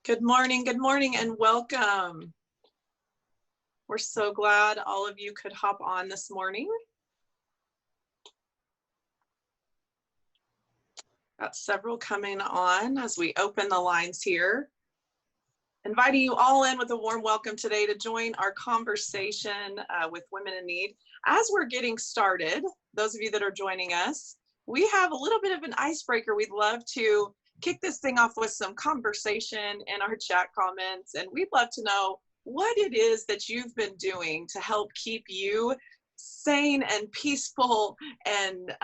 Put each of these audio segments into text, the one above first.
Good morning, and welcome. We're so glad all of you could hop on this morning. Got several coming on as we open the lines here. Inviting you all in with a warm welcome today to join our conversation with Women in Need. As we're getting started, those of you that are joining us, we have a little bit of an icebreaker. We'd love to kick this thing off with some conversation in our chat comments, and we'd love to know what it is that you've been doing to help keep you sane and peaceful and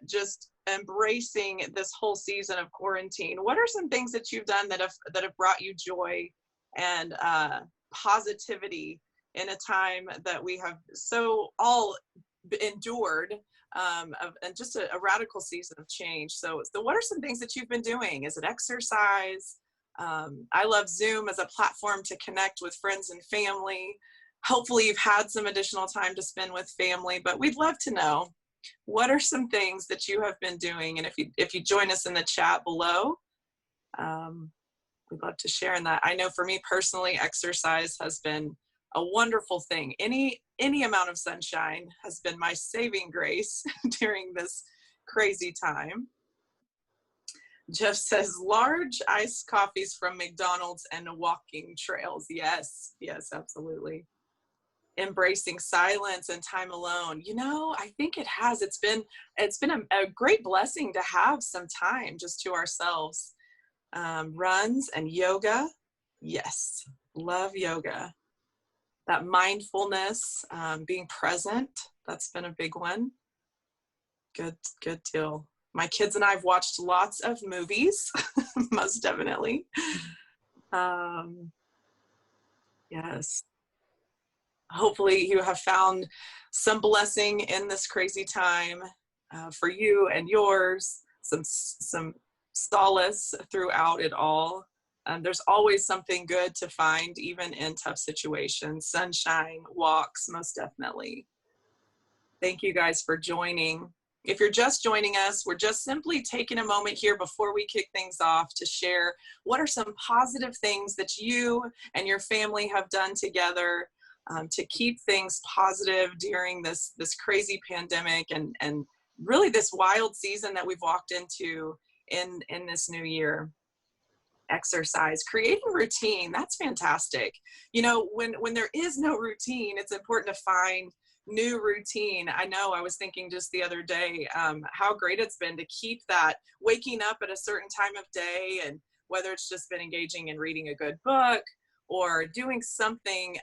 just embracing this whole season of quarantine. What are some things that you've done that have brought you joy and positivity in a time that we have so all endured and just a radical season of change? So what are some things that you've been doing? Is it exercise? I love Zoom as a platform to connect with friends and family. Hopefully you've had some additional time to spend with family, but we'd love to know what are some things that you have been doing. And if you join us in the chat below, we'd love to share in that. I know for me personally, exercise has been a wonderful thing. Any amount of sunshine has been my saving grace during this crazy time. Jeff says, large iced coffees from McDonald's and walking trails. Yes, absolutely. Embracing silence and time alone. You know, I think it has. It's been a great blessing to have some time just to ourselves. Runs and yoga. Yes, love yoga. That mindfulness, being present, that's been a big one. Good deal. My kids and I have watched lots of movies, most definitely. Yes. Hopefully you have found some blessing in this crazy time for you and yours, some solace throughout it all. There's always something good to find, even in tough situations. Sunshine, walks, most definitely. Thank you guys for joining. If you're just joining us, we're just simply taking a moment here before we kick things off to share what are some positive things that you and your family have done together to keep things positive during this crazy pandemic and really this wild season that we've walked into in this new year. Exercise, creating routine, that's fantastic. You know, when there is no routine, it's important to find new routine. I know I was thinking just the other day how great it's been to keep that waking up at a certain time of day, and whether it's just been engaging in reading a good book or doing something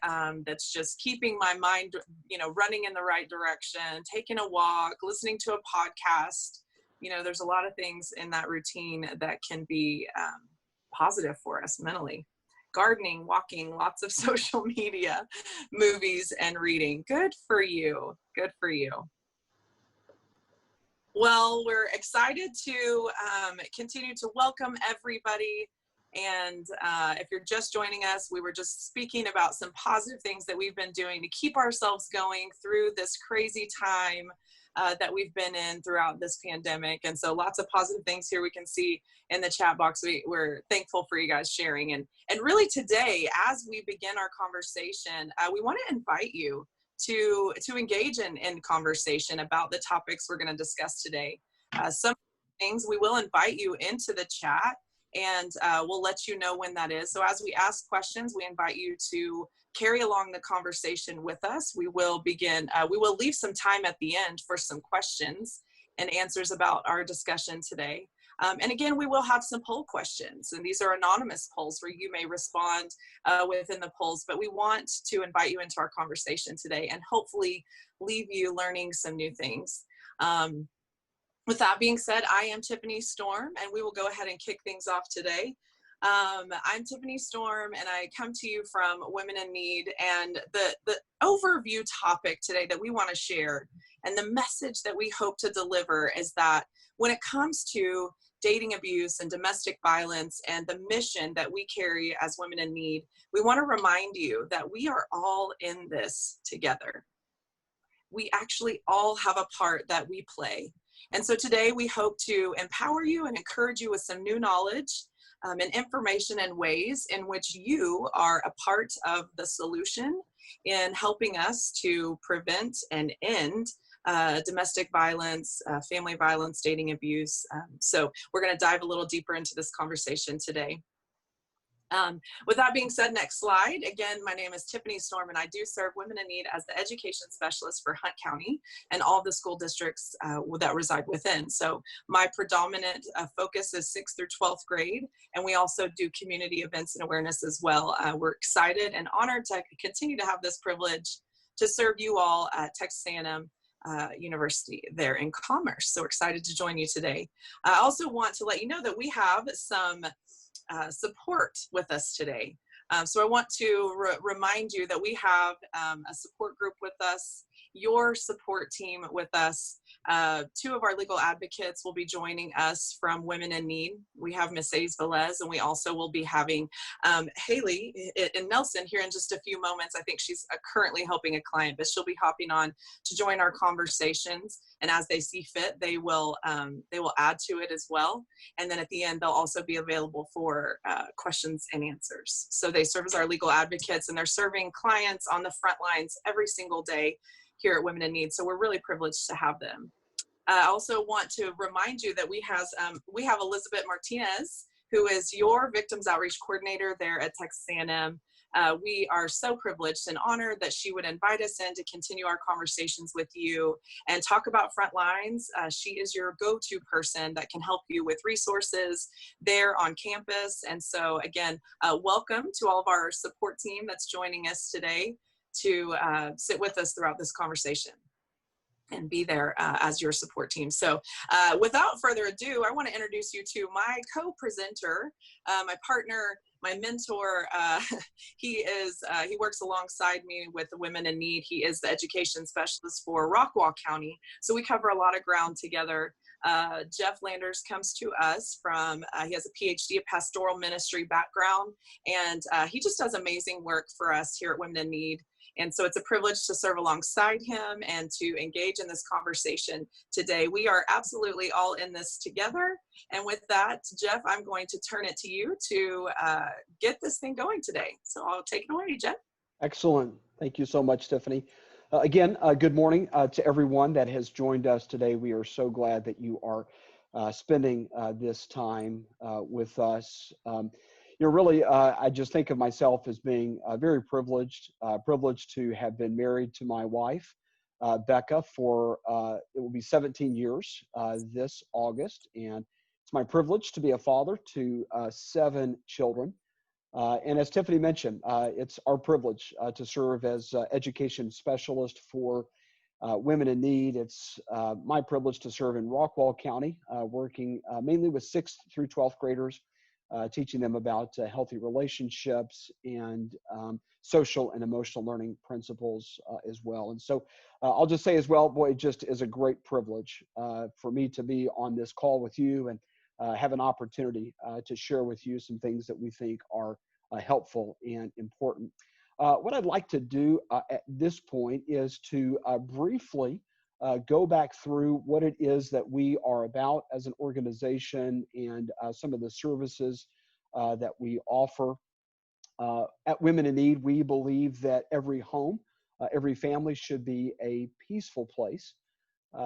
that's just keeping my mind, you know, running in the right direction, taking a walk, listening to a podcast. You know, there's a lot of things in that routine that can be positive for us mentally. Gardening, walking, lots of social media, movies, and reading. Good for you. Good for you. Well, we're excited to continue to welcome everybody. And if you're just joining us, we were just speaking about some positive things that we've been doing to keep ourselves going through this crazy time that we've been in throughout this pandemic. And so lots of positive things here we can see in the chat box. We're thankful for you guys sharing. And really today, as we begin our conversation, we want to invite you to engage in conversation about the topics we're going to discuss today. Some things we will invite you into the chat, and we'll let you know when that is. So as we ask questions, we invite you to carry along the conversation with us. We will begin, we will leave some time at the end for some questions and answers about our discussion today. And again, we will have some poll questions, and these are anonymous polls where you may respond within the polls, but we want to invite you into our conversation today and hopefully leave you learning some new things. With that being said, I am Tiffany Storm, and we will go ahead and kick things off today. I'm Tiffany Storm, and I come to you from Women in Need, and the overview topic today that we want to share and the message that we hope to deliver is that when it comes to dating abuse and domestic violence and the mission that we carry as Women in Need, we want to remind you that we are all in this together. We actually all have a part that we play. And so today we hope to empower you and encourage you with some new knowledge and information and ways in which you are a part of the solution in helping us to prevent and end domestic violence, family violence, dating abuse. So we're going to dive a little deeper into this conversation today. With that being said, next slide. Again, my name is Tiffany Storm, and I do serve women in need as the education specialist for Hunt County and all the school districts that reside within. So my predominant focus is 6th through 12th grade, and we also do community events and awareness as well. We're excited and honored to continue to have this privilege to serve you all at Texas A&M University there in Commerce. So we're excited to join you today. I also want to let you know that we have some support with us today. So I want to remind you that we have a support group with us, your support team with us. 2 of our legal advocates will be joining us from Women in Need. We have Miss Ace Velez, and we also will be having Haley and Nelson here in just a few moments. I think she's currently helping a client, but she'll be hopping on to join our conversations. And as they see fit, they will add to it as well. And then at the end, they'll also be available for questions and answers. So they serve as our legal advocates, and they're serving clients on the front lines every single day here at Women in Need. So we're really privileged to have them. I also want to remind you that we have Elizabeth Martinez, who is your Victims Outreach Coordinator there at Texas A&M. We are so privileged and honored that she would invite us in to continue our conversations with you and talk about Frontlines. She is your go-to person that can help you with resources there on campus. And so again, welcome to all of our support team that's joining us today to sit with us throughout this conversation and be there as your support team. So without further ado, I want to introduce you to my co-presenter, my partner, my mentor. He works alongside me with the Women in Need. He is the education specialist for Rockwall County. So we cover a lot of ground together. Jlanders comes to us from, he has a PhD, a pastoral ministry background, and he just does amazing work for us here at Women in Need. And so it's a privilege to serve alongside him and to engage in this conversation today. We are absolutely all in this together. And with that, Jeff, I'm going to turn it to you to get this thing going today. So I'll take it away, Jeff. Excellent. Thank you so much, Tiffany. Again, good morning to everyone that has joined us today. We are so glad that you are spending this time with us. Really, I just think of myself as being very privileged to have been married to my wife, Becca, for it will be 17 years this August. And it's my privilege to be a father to 7 children. And as Tiffany mentioned, it's our privilege to serve as education specialist for Women in Need. It's my privilege to serve in Rockwall County, working mainly with 6th through 12th graders, teaching them about healthy relationships and social and emotional learning principles as well. And so I'll just say as well, boy, it just is a great privilege for me to be on this call with you and have an opportunity to share with you some things that we think are helpful and important. What I'd like to do at this point is to briefly go back through what it is that we are about as an organization and some of the services that we offer. At Women in Need, we believe that every home, every family should be a peaceful place.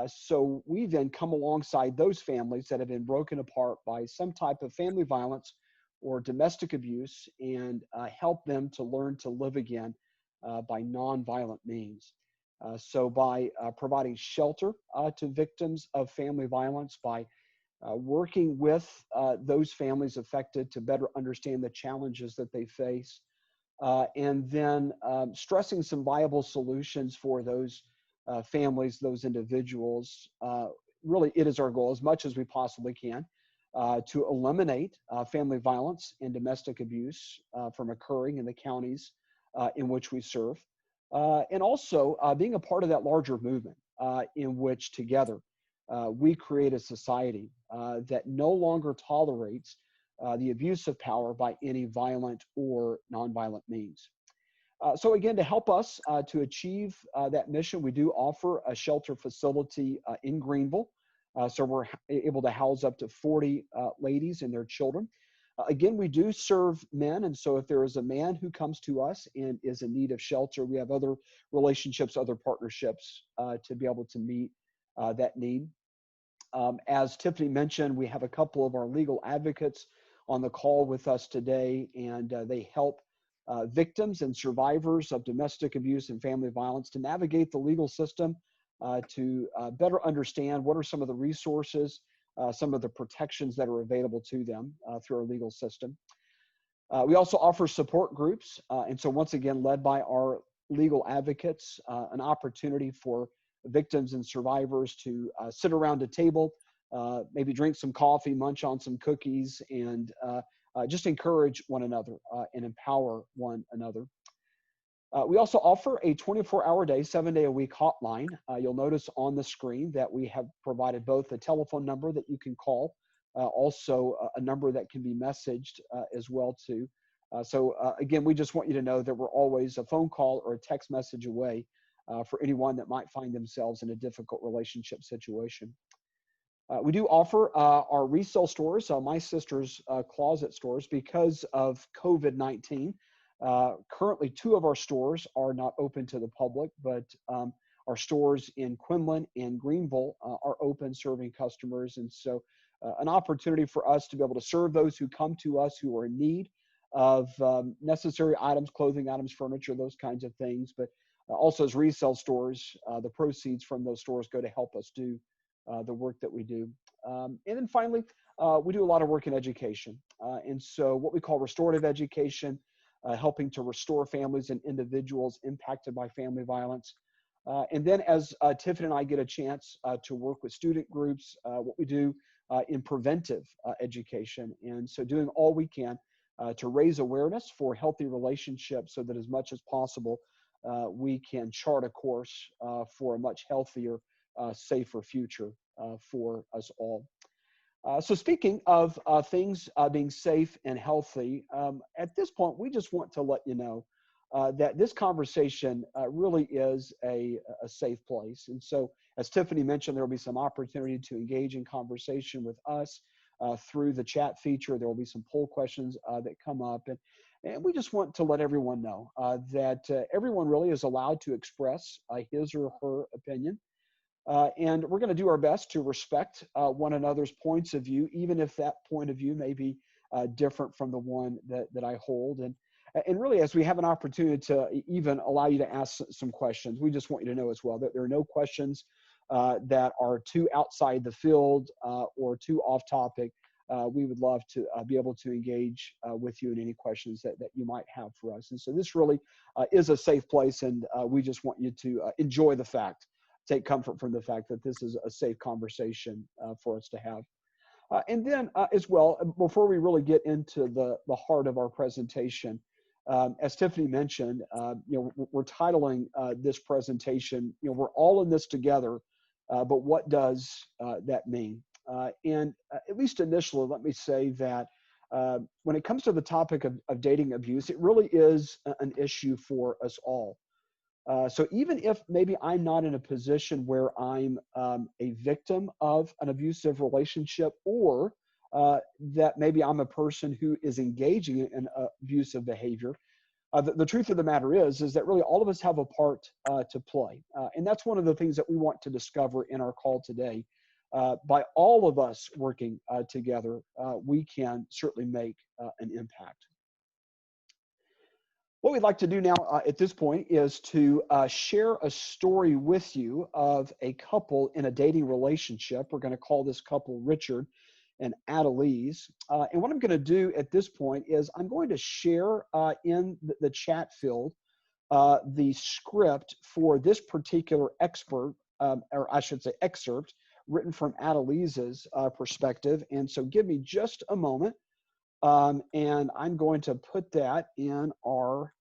So we then come alongside those families that have been broken apart by some type of family violence or domestic abuse and help them to learn to live again by nonviolent means. So by providing shelter to victims of family violence, by working with those families affected to better understand the challenges that they face, and then stressing some viable solutions for those families, those individuals. Really, it is our goal as much as we possibly can to eliminate family violence and domestic abuse from occurring in the counties in which we serve. And also being a part of that larger movement in which together we create a society that no longer tolerates the abuse of power by any violent or nonviolent means. So again, to help us to achieve that mission, we do offer a shelter facility in Greenville. So we're able to house up to 40 ladies and their children. Again, we do serve men, and so if there is a man who comes to us and is in need of shelter, we have other relationships, other partnerships to be able to meet that need. As Tiffany mentioned, we have a couple of our legal advocates on the call with us today, and they help victims and survivors of domestic abuse and family violence to navigate the legal system, to better understand what are some of the resources, some of the protections that are available to them through our legal system. We also offer support groups, and so once again, led by our legal advocates, an opportunity for victims and survivors to sit around a table, maybe drink some coffee, munch on some cookies, and just encourage one another and empower one another. We also offer a 24-hour day, 7-day-a-week hotline. You'll notice on the screen that we have provided both a telephone number that you can call, also a number that can be messaged as well too. So again, we just want you to know that we're always a phone call or a text message away for anyone that might find themselves in a difficult relationship situation. We do offer our resale stores, My Sister's Closet stores, because of COVID-19. Currently, 2 of our stores are not open to the public, but our stores in Quinlan and Greenville are open, serving customers. And so an opportunity for us to be able to serve those who come to us who are in need of necessary items, clothing items, furniture, those kinds of things. But also as resale stores, the proceeds from those stores go to help us do the work that we do. And then finally, we do a lot of work in education. And so what we call restorative education, helping to restore families and individuals impacted by family violence. And then as Tiffany and I get a chance to work with student groups, what we do in preventive education. And so doing all we can to raise awareness for healthy relationships so that as much as possible, we can chart a course for a much healthier, safer future for us all. So speaking of things being safe and healthy, at this point, we just want to let you know that this conversation really is a safe place. And so as Tiffany mentioned, there will be some opportunity to engage in conversation with us through the chat feature. There will be some poll questions that come up. And we just want to let everyone know that everyone really is allowed to express his or her opinion. And we're going to do our best to respect one another's points of view, even if that point of view may be different from the one that I hold. And really, as we have an opportunity to even allow you to ask some questions, we just want you to know as well that there are no questions that are too outside the field or too off topic. We would love to be able to engage with you in any questions that you might have for us. And so this really is a safe place, and we just want you to enjoy the fact, take comfort from the fact that this is a safe conversation for us to have. And then as well, before we really get into the heart of our presentation, as Tiffany mentioned, we're titling this presentation, we're all in this together, but what does that mean? And at least initially, let me say that when it comes to the topic of dating abuse, it really is an issue for us all. So even if maybe I'm not in a position where I'm a victim of an abusive relationship, or that maybe I'm a person who is engaging in abusive behavior, the truth of the matter is that really all of us have a part to play. And that's one of the things that we want to discover in our call today. By all of us working together, we can certainly make an impact. What we'd like to do now at this point is to share a story with you of a couple in a dating relationship. We're going to call this couple Richard and Adelise. And what I'm going to do at this point is I'm going to share in the chat field the script for this particular expert, or I should say excerpt, written from Adelise's perspective. And so give me just a moment. And I'm going to put that in our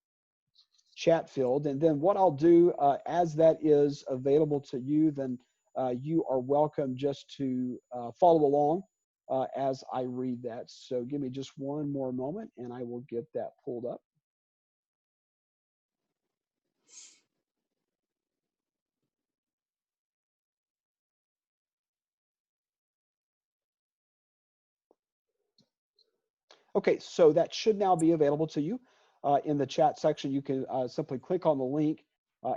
chat field. And then what I'll do as that is available to you, then you are welcome just to follow along as I read that. So give me just one more moment and I will get that pulled up. Okay, so that should now be available to you in the chat section. You can simply click on the link,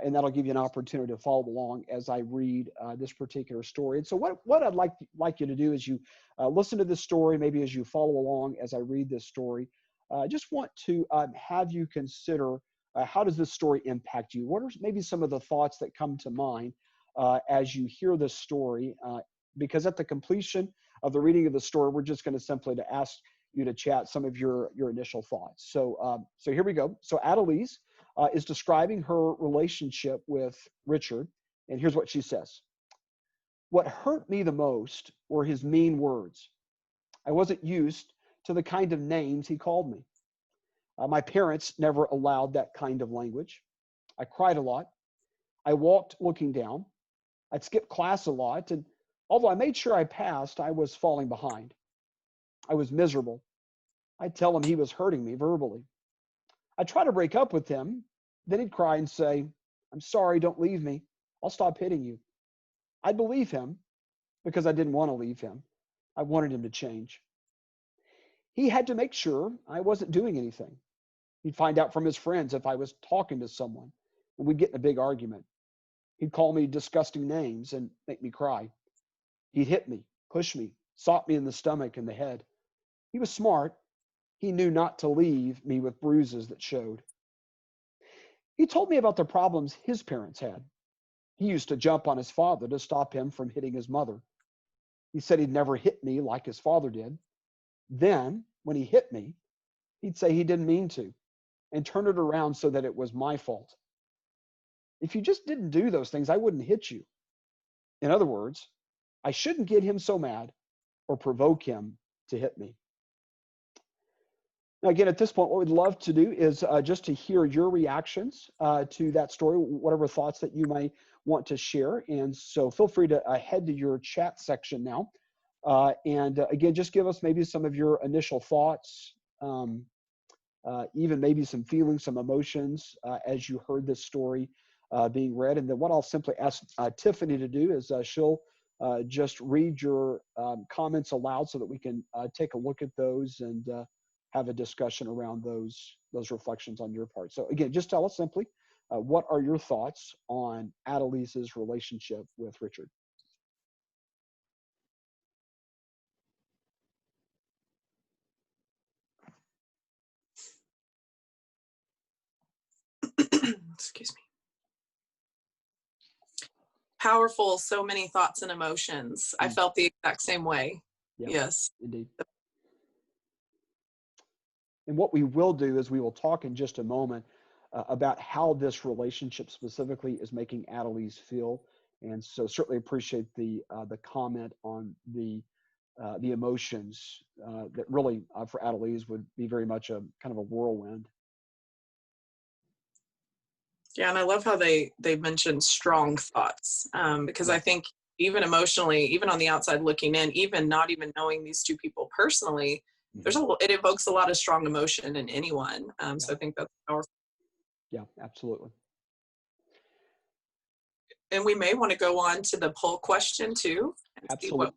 and that'll give you an opportunity to follow along as I read this particular story. And so what I'd like you to do is you listen to this story, maybe as you follow along as I read this story. I just want to have you consider how does this story impact you? What are maybe some of the thoughts that come to mind as you hear this story? Because at the completion of the reading of the story, we're just going to simply to ask you to chat some of your initial thoughts. So here we go. So Adelise is describing her relationship with Richard, and here's what she says. What hurt me the most were his mean words. I wasn't used to the kind of names he called me. My parents never allowed that kind of language. I cried a lot. I walked looking down. I'd skip class a lot, and although I made sure I passed, I was falling behind. I was miserable. I'd tell him he was hurting me verbally. I'd try to break up with him. Then he'd cry and say, I'm sorry, don't leave me. I'll stop hitting you. I'd believe him because I didn't want to leave him. I wanted him to change. He had to make sure I wasn't doing anything. He'd find out from his friends if I was talking to someone, and we'd get in a big argument. He'd call me disgusting names and make me cry. He'd hit me, push me, sop me in the stomach and the head. He was smart. He knew not to leave me with bruises that showed. He told me about the problems his parents had. He used to jump on his father to stop him from hitting his mother. He said he'd never hit me like his father did. Then, when he hit me, he'd say he didn't mean to and turn it around so that it was my fault. If you just didn't do those things, I wouldn't hit you. In other words, I shouldn't get him so mad or provoke him to hit me. Now, again, at this point, what we'd love to do is just to hear your reactions to that story, whatever thoughts that you may want to share. And so feel free to head to your chat section now. Again, just give us maybe some of your initial thoughts, even maybe some feelings, some emotions as you heard this story being read. And then what I'll simply ask Tiffany to do is she'll just read your comments aloud so that we can take a look at those and have a discussion around those reflections on your part. So again, just tell us simply, what are your thoughts on Adelise's relationship with Richard? Excuse me. Powerful, so many thoughts and emotions. I felt the exact same way. Yeah, yes. Indeed. And what we will do is we will talk in just a moment about how this relationship specifically is making Adelise feel. And so certainly appreciate the comment on the emotions that really for Adelise would be very much a kind of a whirlwind. Yeah, and I love how they mentioned strong thoughts because I think even emotionally, even on the outside looking in, even not even knowing these two people personally, it evokes a lot of strong emotion in anyone. So I think that's powerful. Yeah, absolutely. And we may want to go on to the poll question too. Absolutely.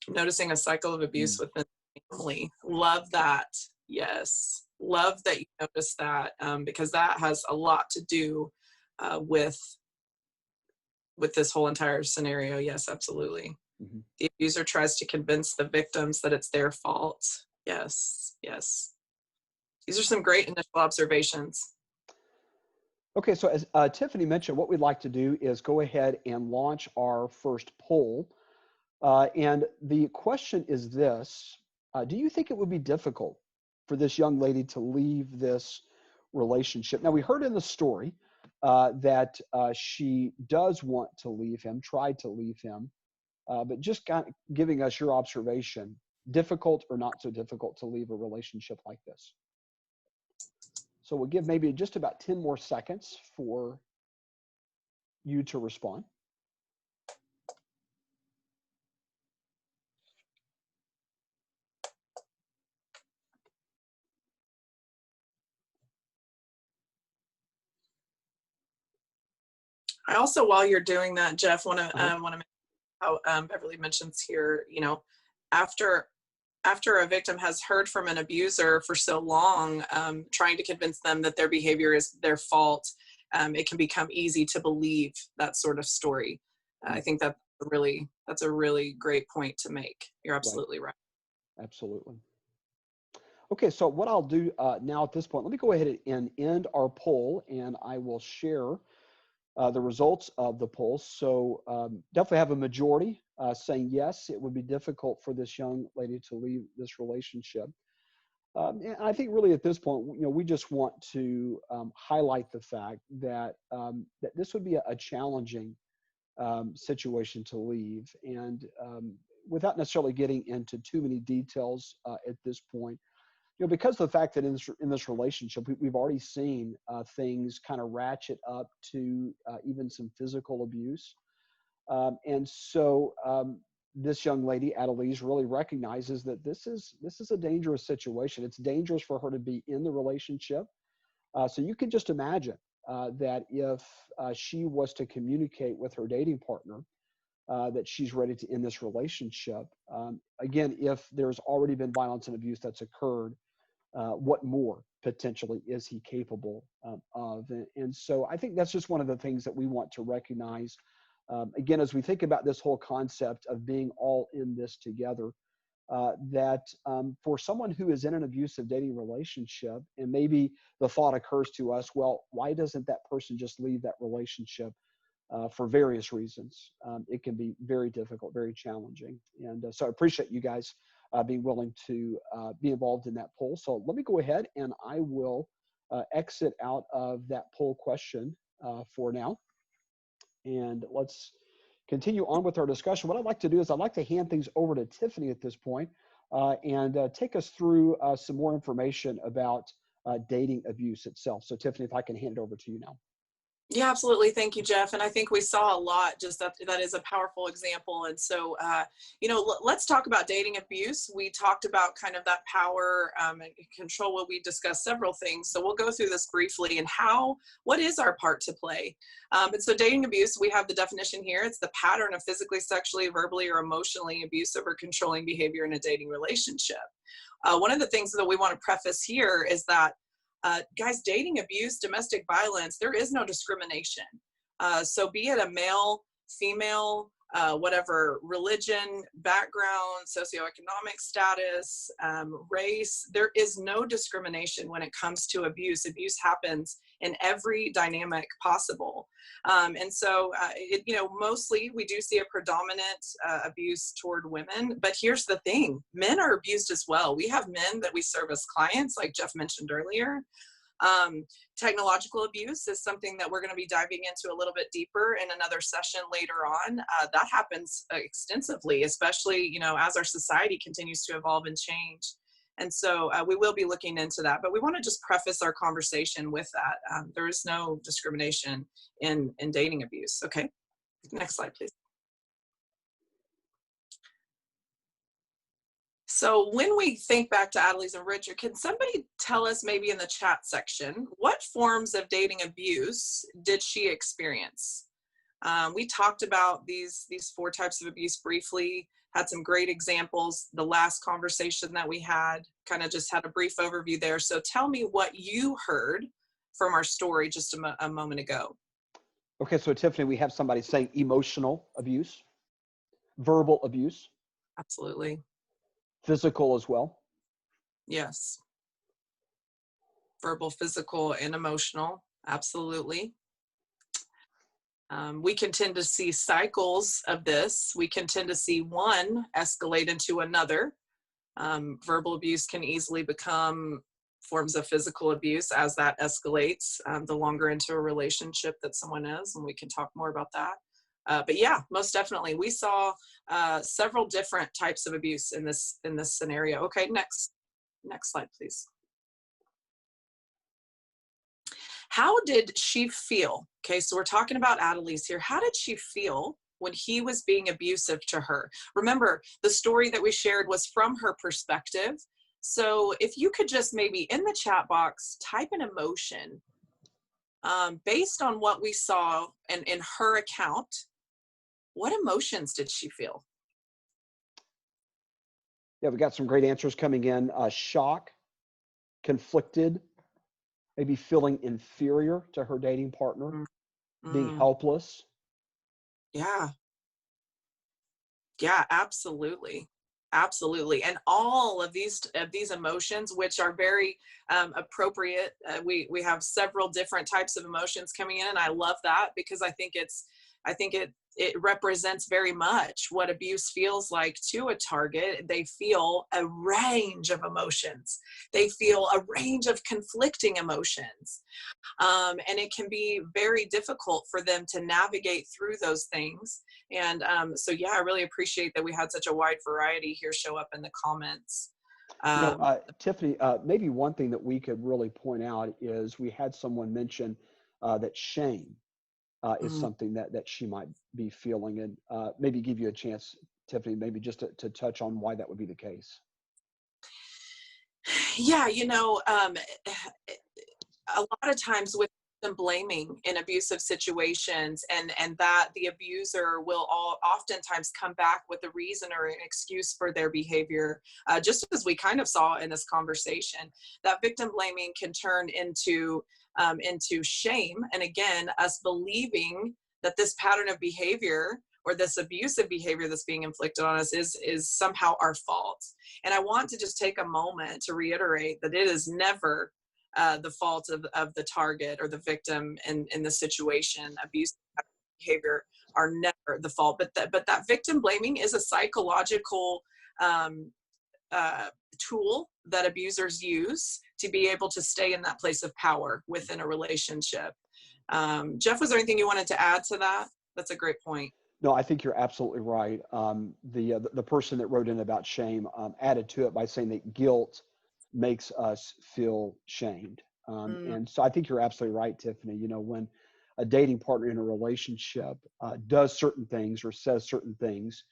Noticing a cycle of abuse within the family. Love that. Yes. Love that you noticed that because that has a lot to do with this whole entire scenario. Yes, absolutely. The abuser tries to convince the victims that it's their fault. Yes, yes. These are some great initial observations. Okay, so as Tiffany mentioned, what we'd like to do is go ahead and launch our first poll. And the question is this, do you think it would be difficult for this young lady to leave this relationship? Now, we heard in the story that she does want to leave him, tried to leave him, but just kind of giving us your observation, difficult or not so difficult to leave a relationship like this? So we'll give maybe just about 10 more seconds for you to respond. I also, while you're doing that, Jeff, want to mention how Beverly mentions here, after after a victim has heard from an abuser for so long, trying to convince them that their behavior is their fault, it can become easy to believe that sort of story. I think that's a really great point to make. You're absolutely right. Absolutely. Okay, so what I'll do now at this point, let me go ahead and end our poll, and I will share the results of the poll. So definitely have a majority saying yes, it would be difficult for this young lady to leave this relationship. And I think really at this point, we just want to highlight the fact that that this would be a challenging situation to leave, and without necessarily getting into too many details at this point, because of the fact that in this relationship, we've already seen things kind of ratchet up to even some physical abuse. And so this young lady, Adelise, really recognizes that this is a dangerous situation. It's dangerous for her to be in the relationship. So you can just imagine that if she was to communicate with her dating partner that she's ready to end this relationship. Again, if there's already been violence and abuse that's occurred, what more potentially is he capable of? And so I think that's just one of the things that we want to recognize. Again, as we think about this whole concept of being all in this together, that for someone who is in an abusive dating relationship, and maybe the thought occurs to us, well, why doesn't that person just leave that relationship? For various reasons. It can be very difficult, very challenging. And so I appreciate you guys being willing to be involved in that poll. So let me go ahead and I will exit out of that poll question for now. And let's continue on with our discussion. What I'd like to do is I'd like to hand things over to Tiffany at this point and take us through some more information about dating abuse itself. So Tiffany, if I can hand it over to you now. Yeah, absolutely. Thank you, Jeff. And I think we saw a lot, just that is a powerful example. And so, let's talk about dating abuse. We talked about kind of that power and control when we discussed several things. So we'll go through this briefly and what is our part to play? And so dating abuse, we have the definition here. It's the pattern of physically, sexually, verbally, or emotionally abusive or controlling behavior in a dating relationship. One of the things that we want to preface here is that guys, dating abuse, domestic violence, there is no discrimination. So be it a male, female, whatever religion, background, socioeconomic status, race, there is no discrimination when it comes to abuse. Abuse happens in every dynamic possible. And so, mostly we do see a predominant abuse toward women, but here's the thing, men are abused as well. We have men that we serve as clients, like Jeff mentioned earlier. Technological abuse is something that we're going to be diving into a little bit deeper in another session later on. That happens extensively, especially, as our society continues to evolve and change. And so we will be looking into that, but we want to just preface our conversation with that. There is no discrimination in dating abuse. Okay, next slide, please. So when we think back to Adelise and Richard, can somebody tell us maybe in the chat section, what forms of dating abuse did she experience? We talked about these 4 types of abuse briefly, had some great examples. The last conversation that we had kind of just had a brief overview there. So tell me what you heard from our story just a moment ago. Okay, so Tiffany, we have somebody saying emotional abuse, verbal abuse. Absolutely. Physical as well. Yes. Verbal, physical, and emotional. Absolutely. We can tend to see cycles of this. We can tend to see one escalate into another. Verbal abuse can easily become forms of physical abuse as that escalates the longer into a relationship that someone is, and we can talk more about that. But yeah, most definitely, we saw several different types of abuse in this scenario. Okay, next slide, please. How did she feel? Okay, so we're talking about Adelise here. How did she feel when he was being abusive to her? Remember, the story that we shared was from her perspective. So if you could just maybe in the chat box type an emotion based on what we saw and in her account, what emotions did she feel? Yeah, we got some great answers coming in. Shock, conflicted, maybe feeling inferior to her dating partner, Mm, being mm, helpless. yeah. Yeah, absolutely. Absolutely. And all of these emotions, which are very appropriate. We have several different types of emotions coming in, and I love that because I think it represents very much what abuse feels like to a target. They feel a range of emotions. They feel a range of conflicting emotions. And it can be very difficult for them to navigate through those things. And so, yeah, I really appreciate that we had such a wide variety here show up in the comments. Um, Tiffany, maybe one thing that we could really point out is we had someone mention that shame is mm, something that she might be feeling, and maybe give you a chance, Tiffany, maybe just to touch on why that would be the case. yeah, a lot of times with them blaming in abusive situations, and that the abuser will oftentimes come back with a reason or an excuse for their behavior, just as we kind of saw in this conversation. That victim blaming can turn into shame, and again, us believing that this pattern of behavior or this abusive behavior that's being inflicted on us is somehow our fault. And I want to just take a moment to reiterate that it is never the fault of the target or the victim in the situation. Abuse behavior are never the fault, but that victim blaming is a psychological um, uh, tool that abusers use to be able to stay in that place of power within a relationship. Jeff, was there anything you wanted to add to that? That's a great point. No, I think you're absolutely right. The person that wrote in about shame added to it by saying that guilt makes us feel shamed. Mm, And so I think you're absolutely right, Tiffany. When a dating partner in a relationship does certain things or says certain things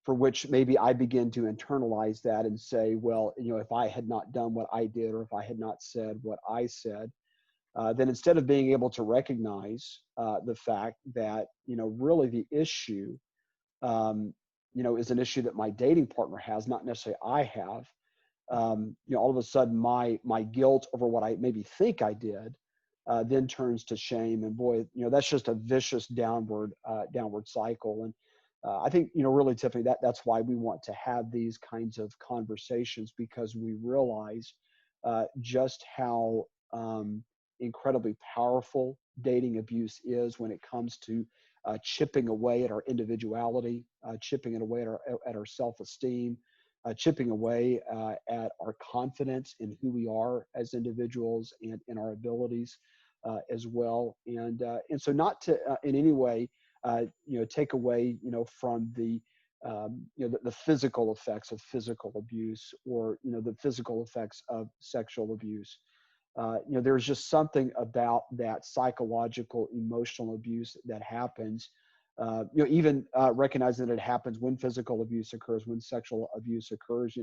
for which maybe I begin to internalize that and say, well, if I had not done what I did, or if I had not said what I said, then instead of being able to recognize the fact that, really the issue, um, is an issue that my dating partner has, not necessarily I have, all of a sudden my guilt over what I maybe think I did then turns to shame. And boy, that's just a vicious downward cycle. And I think, really, Tiffany, that's why we want to have these kinds of conversations, because we realize just how incredibly powerful dating abuse is when it comes to chipping away at our individuality, chipping it away at our self-esteem, chipping away at our confidence in who we are as individuals and in our abilities as well. And so not to in any way, take away, from the physical effects of physical abuse, or, the physical effects of sexual abuse. There's just something about that psychological, emotional abuse that happens. Even recognizing that it happens when physical abuse occurs, when sexual abuse occurs.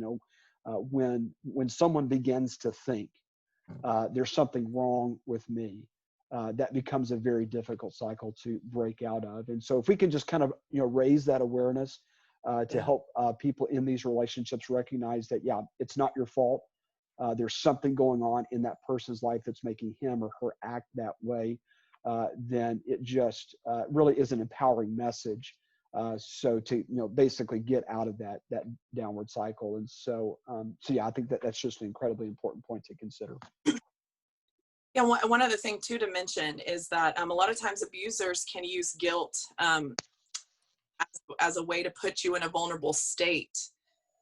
When someone begins to think there's something wrong with me, that becomes a very difficult cycle to break out of. And so, if we can just kind of raise that awareness to yeah. help people in these relationships recognize that, yeah, it's not your fault. There's something going on in that person's life that's making him or her act that way. Then it just really is an empowering message. So to basically get out of that downward cycle. And so yeah, I think that's just an incredibly important point to consider. Yeah, one other thing too to mention is that a lot of times abusers can use guilt as a way to put you in a vulnerable state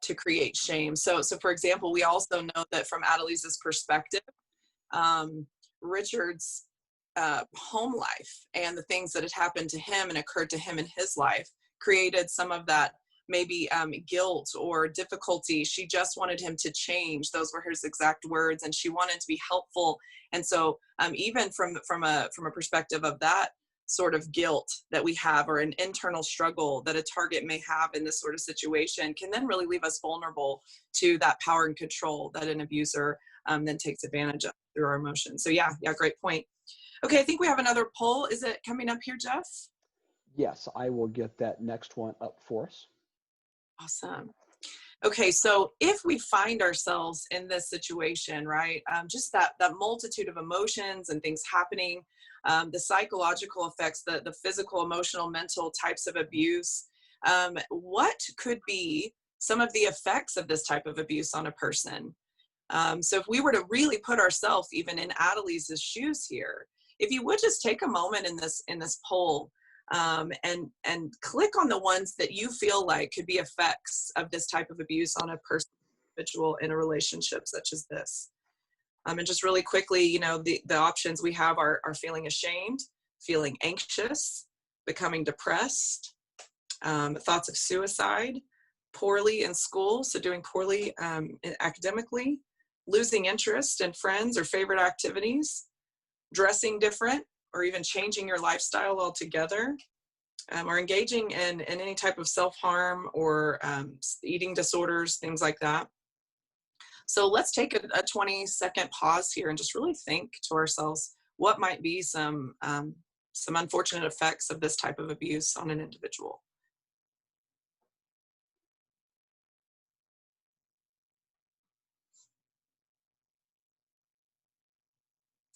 to create shame. So for example, we also know that from Adelise's perspective, Richard's home life and the things that had happened to him and occurred to him in his life created some of that maybe guilt or difficulty. She just wanted him to change. Those were his exact words, and she wanted to be helpful. And so even from a perspective of that sort of guilt that we have, or an internal struggle that a target may have in this sort of situation, can then really leave us vulnerable to that power and control that an abuser then takes advantage of through our emotions. So yeah, great point. Okay, I think we have another poll. Is it coming up here, Jeff? Yes, I will get that next one up for us. Awesome. Okay, so if we find ourselves in this situation, right, just that multitude of emotions and things happening, the psychological effects, the physical, emotional, mental types of abuse, what could be some of the effects of this type of abuse on a person? So if we were to really put ourselves even in Adelise's shoes here, if you would just take a moment in this poll, and click on the ones that you feel like could be effects of this type of abuse on a person, individual in a relationship such as this. And just really quickly, you know, the options we have are feeling ashamed, feeling anxious, becoming depressed, thoughts of suicide, poorly in school, so doing poorly academically, losing interest in friends or favorite activities, dressing different, or even changing your lifestyle altogether, or engaging in any type of self-harm or eating disorders, things like that. So let's take a 20-second pause here and just really think to ourselves what might be some unfortunate effects of this type of abuse on an individual.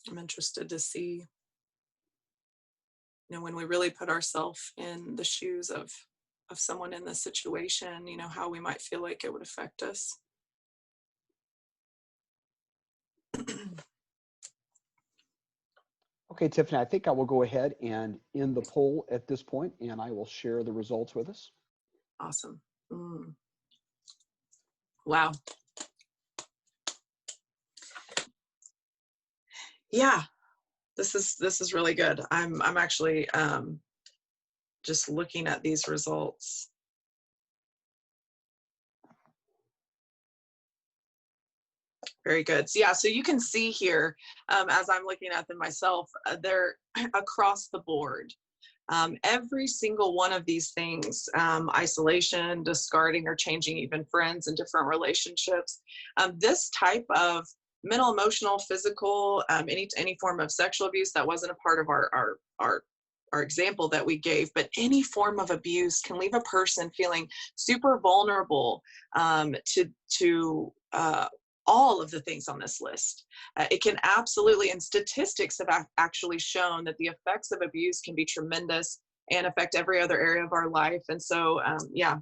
I'm interested to see, you know, when we really put ourselves in the shoes of someone in this situation, you know, how we might feel like it would affect us. Okay, Tiffany, I think I will go ahead and end the poll at this point, and I will share the results with us. Awesome. Mm. Wow. Yeah, this is really good. I'm actually just looking at these results. Very good. So yeah, so you can see here, as I'm looking at them myself, they're across the board. Every single one of these things, isolation, discarding, or changing even friends and different relationships, this type of mental, emotional, physical, any form of sexual abuse that wasn't a part of our example that we gave, but any form of abuse can leave a person feeling super vulnerable to all of the things on this list. It can absolutely, and statistics have actually shown that the effects of abuse can be tremendous and affect every other area of our life. And so, yeah,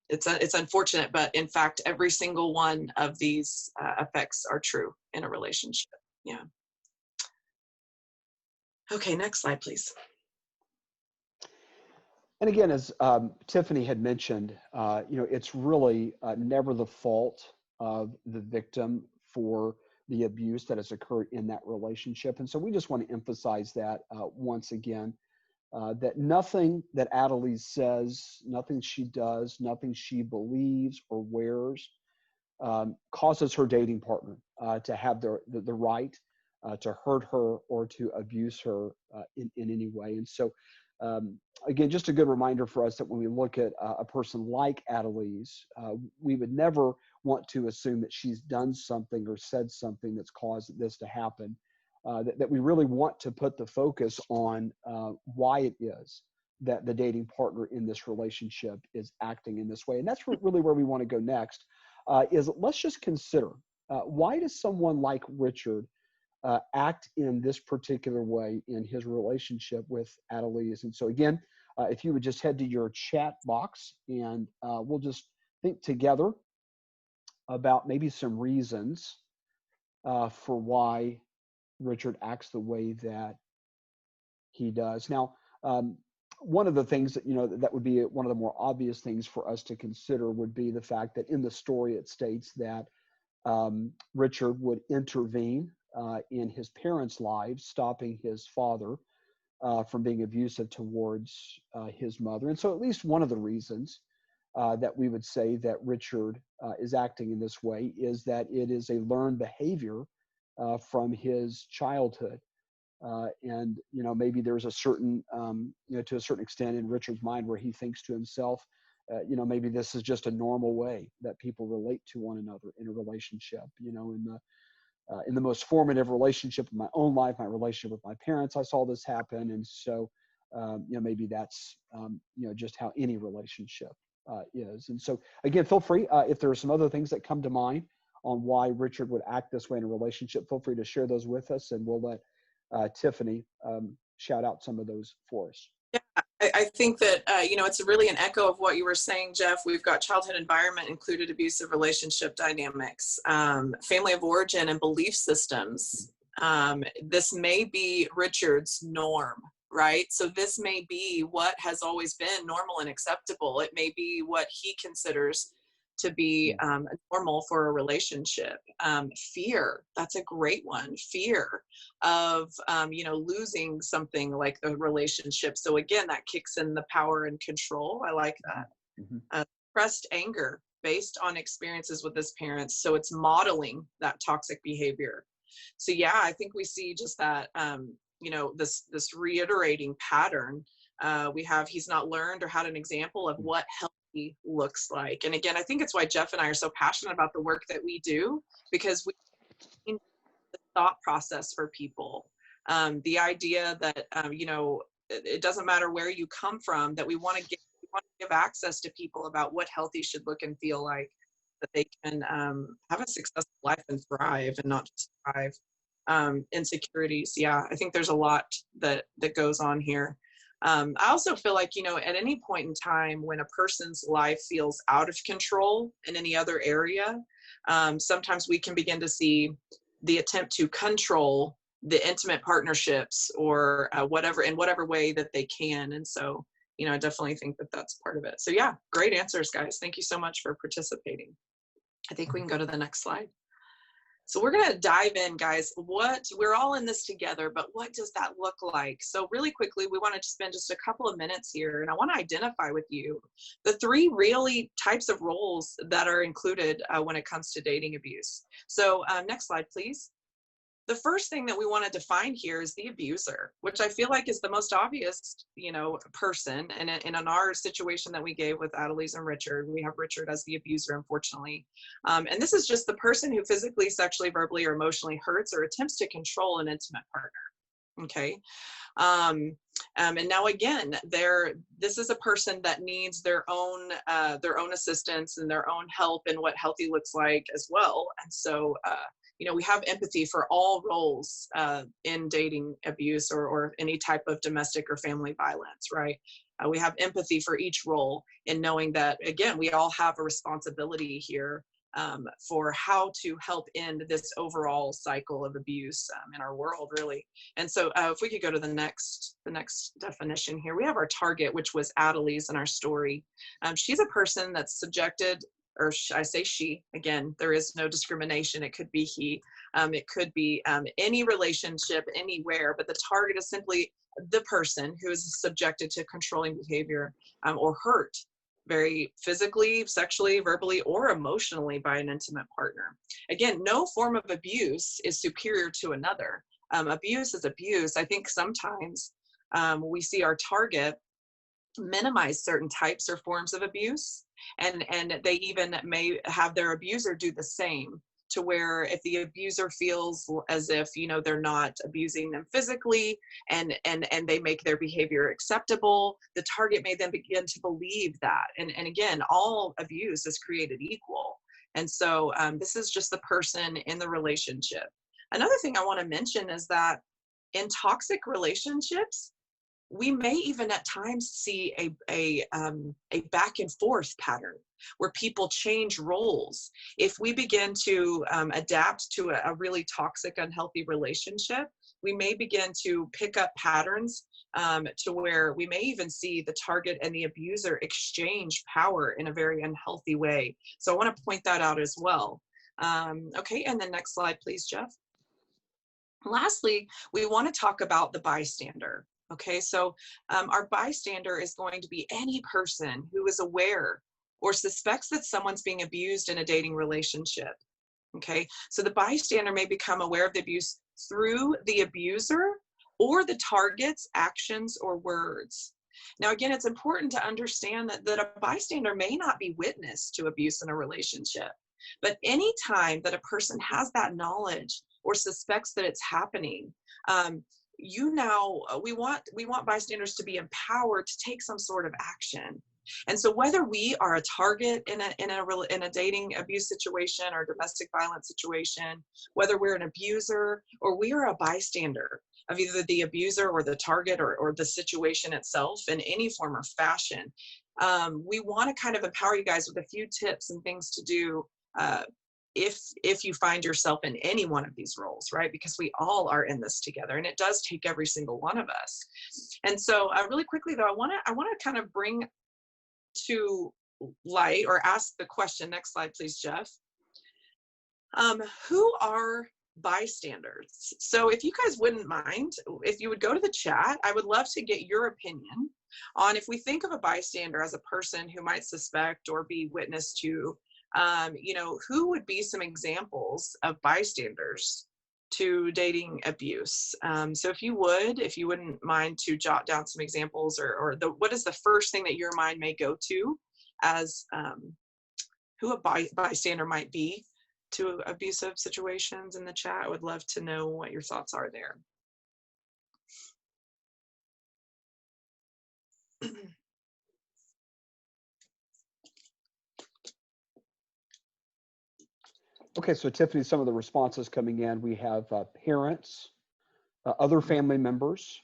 it's unfortunate, but in fact, every single one of these effects are true in a relationship. Yeah. Okay, next slide, please. And again, as Tiffany had mentioned, you know, it's really never the fault of the victim for the abuse that has occurred in that relationship. And so we just want to emphasize that once again, that nothing that Adelise says, nothing she does, nothing she believes or wears causes her dating partner to have the right to hurt her or to abuse her in any way. And so, again, just a good reminder for us that when we look at a person like Adelise, we would never want to assume that she's done something or said something that's caused this to happen. That we really want to put the focus on why it is that the dating partner in this relationship is acting in this way. And that's really where we want to go next, is let's just consider why does someone like Richard act in this particular way in his relationship with Adelise. And so again, if you would just head to your chat box and we'll just think together about maybe some reasons for why Richard acts the way that he does. Now, one of the things that, you know, that would be one of the more obvious things for us to consider would be the fact that in the story it states that Richard would intervene in his parents' lives, stopping his father from being abusive towards his mother. And so at least one of the reasons that we would say that Richard is acting in this way is that it is a learned behavior from his childhood. And, you know, maybe there's a certain, you know, to a certain extent in Richard's mind where he thinks to himself, you know, maybe this is just a normal way that people relate to one another in a relationship. You know, in the most formative relationship of my own life, my relationship with my parents, I saw this happen. And so, you know, maybe that's, you know, just how any relationship is. And so, again, feel free, if there are some other things that come to mind on why Richard would act this way in a relationship, feel free to share those with us, and we'll let Tiffany shout out some of those for us. Yeah, I think that, it's really an echo of what you were saying, Jeff. We've got childhood environment included abusive relationship dynamics, family of origin and belief systems. This may be Richard's norm, right? So this may be what has always been normal and acceptable. It may be what he considers to be normal for a relationship. Fear, that's a great one. Fear of, losing something like the relationship. So again, that kicks in the power and control. I like that. Suppressed anger based on experiences with his parents. So it's modeling that toxic behavior. So yeah, I think we see just that, this reiterating pattern. We have, he's not learned or had an example of what healthy looks like. And again, I think it's why Jeff and I are so passionate about the work that we do, because we change the thought process for people. The idea that, it doesn't matter where you come from, that we want to give access to people about what healthy should look and feel like, that they can have a successful life and thrive, and not just thrive. Insecurities. Yeah, I think there's a lot that goes on here. I also feel like, at any point in time when a person's life feels out of control in any other area, sometimes we can begin to see the attempt to control the intimate partnerships or whatever, in whatever way that they can. And so, I definitely think that that's part of it. So yeah, great answers, guys. Thank you so much for participating. I think we can go to the next slide. So we're going to dive in, guys. We're all in this together, but what does that look like? So really quickly, we want to spend just a couple of minutes here, and I want to identify with you the three really types of roles that are included when it comes to dating abuse. So next slide, please. The first thing that we want to define here is the abuser, which I feel like is the most obvious, person. And in our situation that we gave with Adelise and Richard, we have Richard as the abuser, unfortunately. And this is just the person who physically, sexually, verbally, or emotionally hurts or attempts to control an intimate partner. Okay. And now again, this is a person that needs their own assistance and their own help in what healthy looks like as well. And so, we have empathy for all roles in dating abuse or any type of domestic or family violence, right? We have empathy for each role in knowing that, again, we all have a responsibility here for how to help end this overall cycle of abuse in our world, really. And so if we could go to the next definition here, we have our target, which was Adelise in our story. She's a person that's subjected, or I say she, again, there is no discrimination. It could be he, it could be any relationship anywhere, but the target is simply the person who is subjected to controlling behavior or hurt, very physically, sexually, verbally, or emotionally by an intimate partner. Again, no form of abuse is superior to another. Abuse is abuse. I think sometimes we see our target minimize certain types or forms of abuse, and they even may have their abuser do the same, to where if the abuser feels as if they're not abusing them physically and they make their behavior acceptable, the target may then begin to believe that. And again, all abuse is created equal. And so this is just the person in the relationship. Another thing I want to mention is that in toxic relationships, we may even at times see a back and forth pattern where people change roles. If we begin to adapt to a really toxic, unhealthy relationship, we may begin to pick up patterns to where we may even see the target and the abuser exchange power in a very unhealthy way. So I want to point that out as well. Okay, and then next slide, please, Jeff. Lastly, we want to talk about the bystander. Okay, so our bystander is going to be any person who is aware or suspects that someone's being abused in a dating relationship. Okay, so the bystander may become aware of the abuse through the abuser or the target's actions or words. Now, again, it's important to understand that a bystander may not be witness to abuse in a relationship, but any time that a person has that knowledge or suspects that it's happening, we want bystanders to be empowered to take some sort of action, And so whether we are a target in a dating abuse situation or domestic violence situation, whether we're an abuser or we are a bystander of either the abuser or the target or the situation itself in any form or fashion, we want to kind of empower you guys with a few tips and things to do if you find yourself in any one of these roles, right? Because we all are in this together, and it does take every single one of us. And so really quickly though, I want to kind of bring to light or ask the question, next slide please, Jeff. Who are bystanders? So if you guys wouldn't mind, if you would go to the chat, I would love to get your opinion on, if we think of a bystander as a person who might suspect or be witness to, who would be some examples of bystanders to dating abuse? So if you wouldn't mind to jot down some examples, or what is the first thing that your mind may go to as who a bystander might be to abusive situations in the chat? I would love to know what your thoughts are there. Okay, so Tiffany, some of the responses coming in, we have parents, other family members,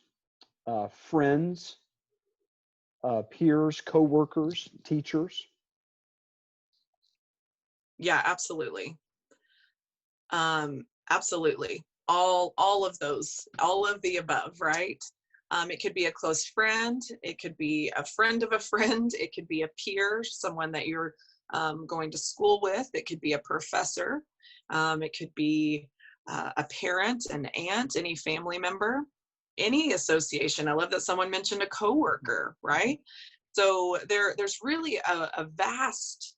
friends, peers, co-workers, teachers. Yeah, absolutely. Absolutely. All of those, all of the above, right? It could be a close friend. It could be a friend of a friend. It could be a peer, someone that you're going to school with. It could be a professor. It could be a parent, an aunt, any family member, any association. I love that someone mentioned a coworker, right? So there's really a vast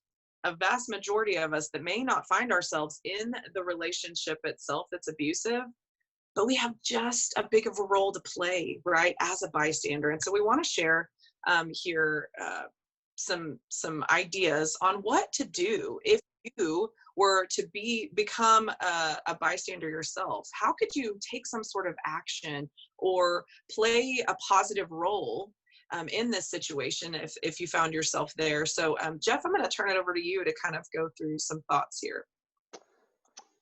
majority of us that may not find ourselves in the relationship itself that's abusive, but we have just a big of a role to play, right, as a bystander. And so we want to share here some ideas on what to do if you were to become a bystander yourself. How could you take some sort of action or play a positive role in this situation if you found yourself there? So Jeff, I'm going to turn it over to you to kind of go through some thoughts here.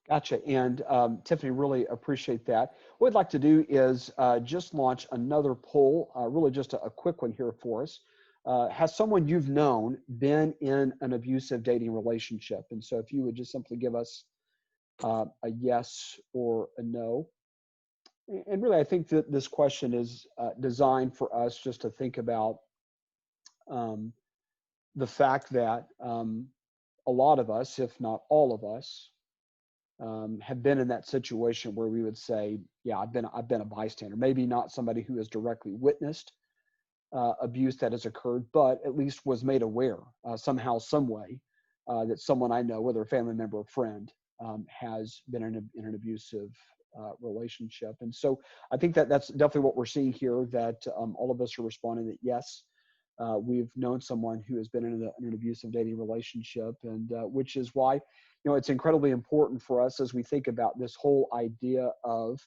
Gotcha. And Tiffany, really appreciate that. What I'd like to do is just launch another poll, really just a quick one here for us. Has someone you've known been in an abusive dating relationship? And so if you would just simply give us a yes or a no. And really, I think that this question is designed for us just to think about the fact that a lot of us, if not all of us, have been in that situation where we would say, yeah, I've been a bystander. Maybe not somebody who has directly witnessed abuse that has occurred, but at least was made aware somehow, some way, that someone I know, whether a family member or friend, has been in an abusive relationship. And so I think that that's definitely what we're seeing here, that all of us are responding that yes, we've known someone who has been in an abusive dating relationship, and which is why, it's incredibly important for us as we think about this whole idea of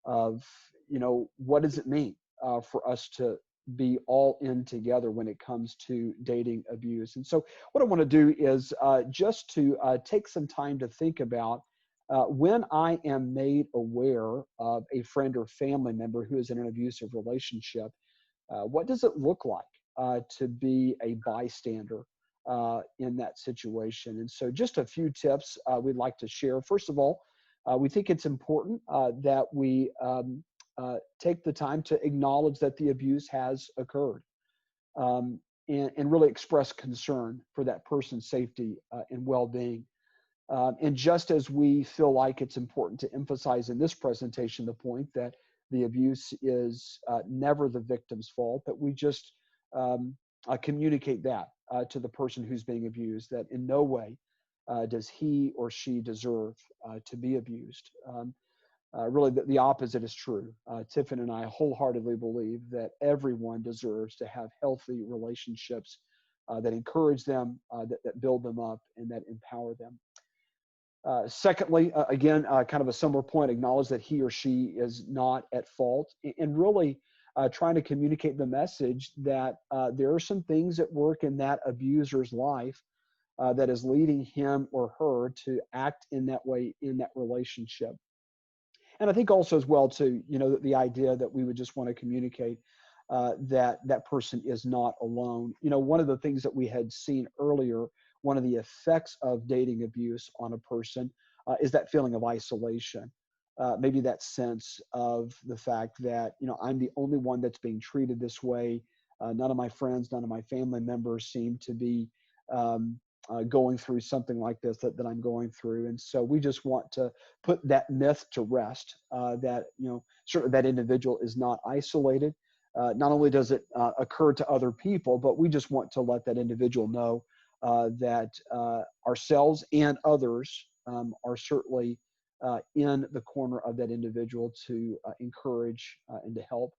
what does it mean for us to be all in together when it comes to dating abuse. And so what I want to do is just to take some time to think about when I am made aware of a friend or family member who is in an abusive relationship, what does it look like to be a bystander in that situation? And so just a few tips we'd like to share. First of all, we think it's important that we take the time to acknowledge that the abuse has occurred and really express concern for that person's safety and well-being. And just as we feel like it's important to emphasize in this presentation the point that the abuse is never the victim's fault, that we just communicate that to the person who's being abused, that in no way does he or she deserve to be abused. Really, the opposite is true. Tiffany and I wholeheartedly believe that everyone deserves to have healthy relationships that encourage them, that build them up, and that empower them. Secondly, again, kind of a similar point, acknowledge that he or she is not at fault. And really, trying to communicate the message that there are some things at work in that abuser's life that is leading him or her to act in that way in that relationship. And I think also as well too, the idea that we would just want to communicate that that person is not alone. One of the things that we had seen earlier, one of the effects of dating abuse on a person is that feeling of isolation. Maybe that sense of the fact that, I'm the only one that's being treated this way. None of my friends, none of my family members seem to be going through something like this that I'm going through. And so we just want to put that myth to rest, that, certainly that individual is not isolated. Not only does it occur to other people, but we just want to let that individual know that ourselves and others are certainly in the corner of that individual to encourage and to help.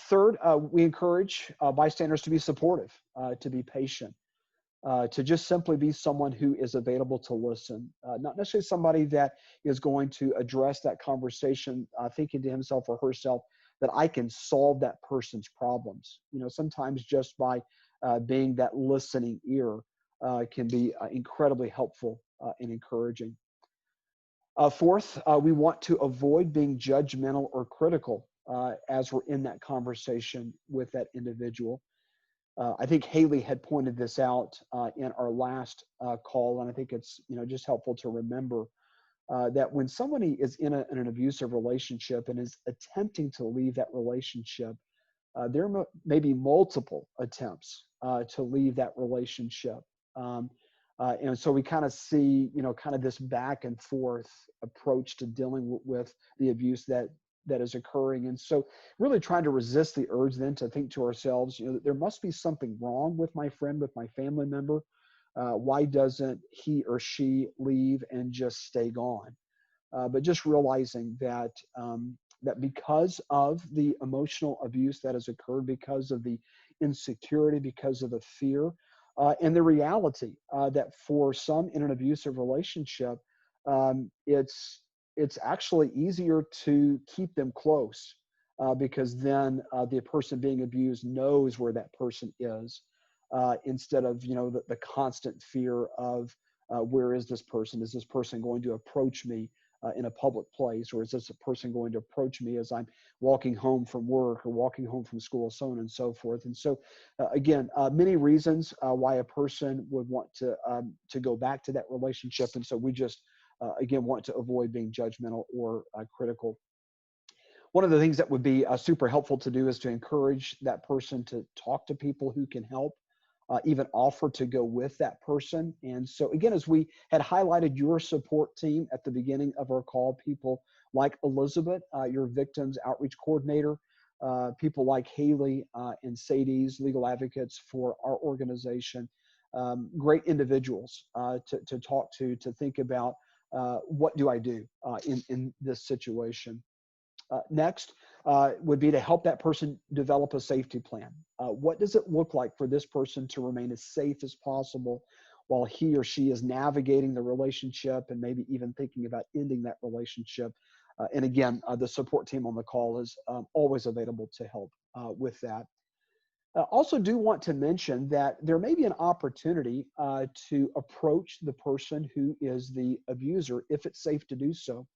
Third, we encourage bystanders to be supportive, to be patient, to just simply be someone who is available to listen, not necessarily somebody that is going to address that conversation, thinking to himself or herself that I can solve that person's problems. Sometimes just by being that listening ear can be incredibly helpful and encouraging. Fourth, we want to avoid being judgmental or critical as we're in that conversation with that individual. I think Haley had pointed this out in our last call, and I think it's just helpful to remember that when somebody is in an abusive relationship and is attempting to leave that relationship, there may be multiple attempts to leave that relationship. And so we kind of see, kind of this back and forth approach to dealing with the abuse that is occurring. And so really trying to resist the urge then to think to ourselves, there must be something wrong with my friend, with my family member. Why doesn't he or she leave and just stay gone? But just realizing that that because of the emotional abuse that has occurred, because of the insecurity, because of the fear, and the reality that for some in an abusive relationship, it's actually easier to keep them close because then the person being abused knows where that person is instead of the constant fear of where is this person? Is this person going to approach me in a public place, or is this a person going to approach me as I'm walking home from work or walking home from school, so on and so forth. And so again, many reasons why a person would want to go back to that relationship. And so we just again want to avoid being judgmental or critical. One of the things that would be super helpful to do is to encourage that person to talk to people who can help, even offer to go with that person. And so again, as we had highlighted your support team at the beginning of our call, people like Elizabeth, your victims outreach coordinator, people like Haley and Sadie's legal advocates for our organization, great individuals to talk to think about what do I do in this situation. Next would be to help that person develop a safety plan. What does it look like for this person to remain as safe as possible while he or she is navigating the relationship and maybe even thinking about ending that relationship? And again, the support team on the call is always available to help with that. Also do want to mention that there may be an opportunity to approach the person who is the abuser if it's safe to do so.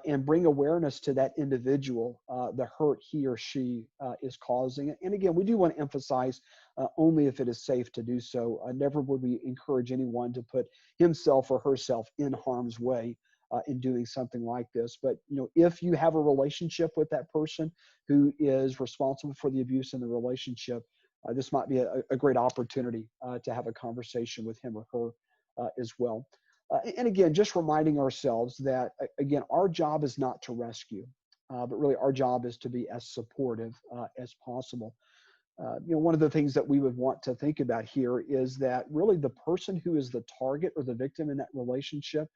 And bring awareness to that individual, the hurt he or she is causing. And again, we do want to emphasize only if it is safe to do so. Never would we encourage anyone to put himself or herself in harm's way in doing something like this. But if you have a relationship with that person who is responsible for the abuse in the relationship, this might be a great opportunity to have a conversation with him or her as well. And again, just reminding ourselves that, again, our job is not to rescue, but really our job is to be as supportive as possible. One of the things that we would want to think about here is that really the person who is the target or the victim in that relationship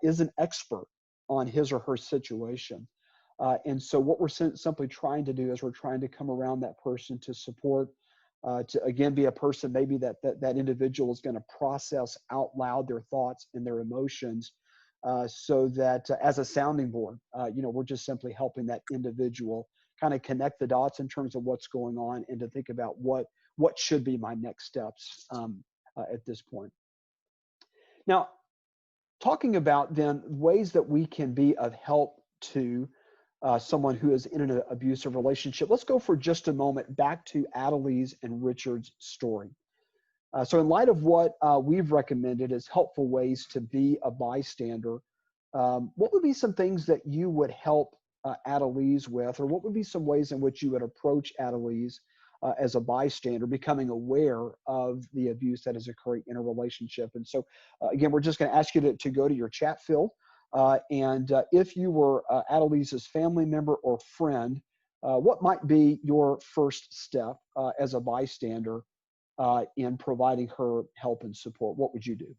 is an expert on his or her situation. And so what we're simply trying to do is we're trying to come around that person to support, to again be a person maybe that individual is going to process out loud their thoughts and their emotions so that as a sounding board, we're just simply helping that individual kind of connect the dots in terms of what's going on and to think about what should be my next steps at this point. Now, talking about then ways that we can be of help to someone who is in an abusive relationship, let's go for just a moment back to Adelise and Richard's story. So in light of what we've recommended as helpful ways to be a bystander, what would be some things that you would help Adelise with, or what would be some ways in which you would approach Adelise as a bystander, becoming aware of the abuse that is occurring in a relationship? And so, again, we're just going to ask you to go to your chat field. And if you were Adelise's family member or friend, what might be your first step as a bystander in providing her help and support? What would you do?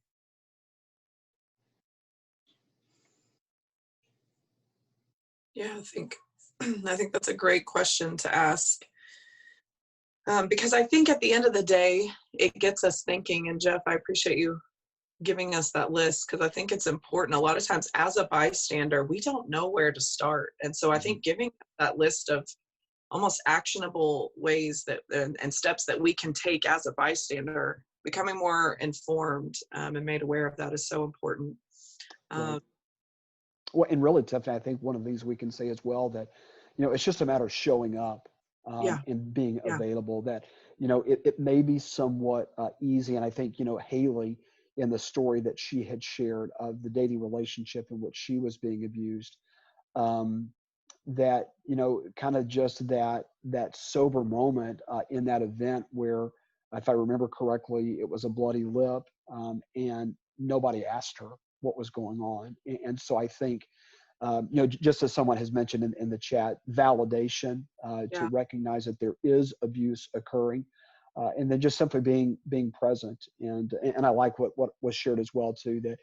Yeah, I think that's a great question to ask. Because I think at the end of the day, it gets us thinking. And Jeff, I appreciate you giving us that list, because I think it's important. A lot of times as a bystander, we don't know where to start. And so I think giving that list of almost actionable ways that and steps that we can take as a bystander, becoming more informed and made aware of that is so important. Right. Well, and really, Tiffany, I think one of these we can say as well that, it's just a matter of showing up and being available. That, it may be somewhat easy. And I think, Haley, in the story that she had shared of the dating relationship in which she was being abused, that, kind of just that sober moment in that event where, if I remember correctly, it was a bloody lip and nobody asked her what was going on. And so I think, just as someone has mentioned in the chat, validation to recognize that there is abuse occurring, and then just simply being present. And I like what was shared as well too, that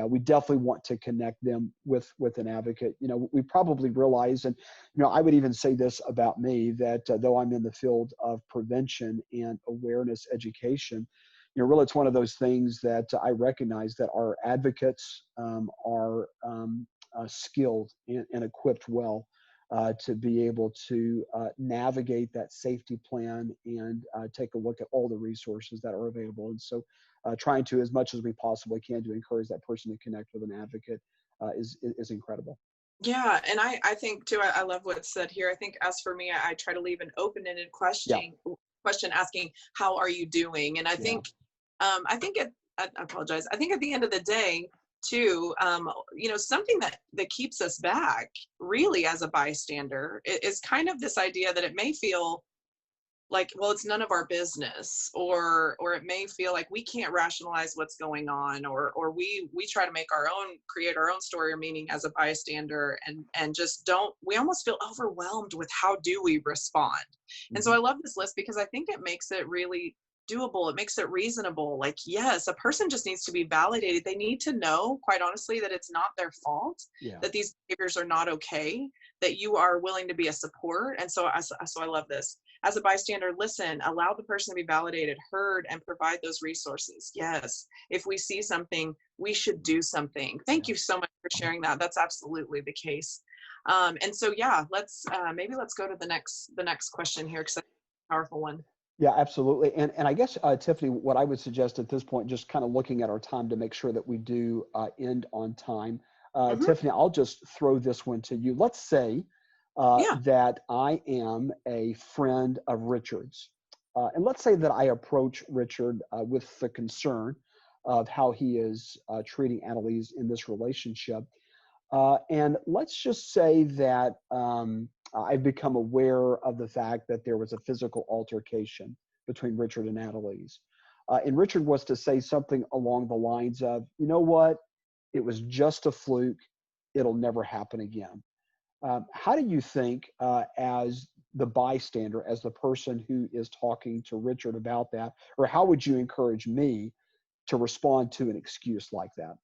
we definitely want to connect them with an advocate. We probably realize, and I would even say this about me, that though I'm in the field of prevention and awareness education, really it's one of those things that I recognize that our advocates are skilled and equipped well to be able to navigate that safety plan and take a look at all the resources that are available. And so trying to, as much as we possibly can, to encourage that person to connect with an advocate is incredible. Yeah, and I think too, I love what's said here. I think as for me, I try to leave an open-ended question asking, how are you doing? And I think, I apologize. I think at the end of the day, too, something that keeps us back really as a bystander is kind of this idea that it may feel like, well, it's none of our business, or it may feel like we can't rationalize what's going on, or we try to create our own story or meaning as a bystander, and just we almost feel overwhelmed with how do we respond. And so I love this list because I think it makes it really doable. It makes it reasonable. Like, yes, a person just needs to be validated. They need to know, quite honestly, that it's not their fault, that these behaviors are not okay, that you are willing to be a support. And so I love this. As a bystander, listen, allow the person to be validated, heard, and provide those resources. Yes, if we see something, we should do something. Thank you so much for sharing that. That's absolutely the case. And so, let's go to the next question here, because that's a powerful one. Yeah, absolutely. And I guess, Tiffany, what I would suggest at this point, just kind of looking at our time to make sure that we do end on time. Tiffany, I'll just throw this one to you. Let's say that I am a friend of Richard's. And let's say that I approach Richard with the concern of how he is treating Adelise in this relationship. And let's just say that I've become aware of the fact that there was a physical altercation between Richard and Adelise. And Richard was to say something along the lines of, you know what, it was just a fluke. It'll never happen again. How do you think, as the bystander, as the person who is talking to Richard about that, or how would you encourage me to respond to an excuse like that?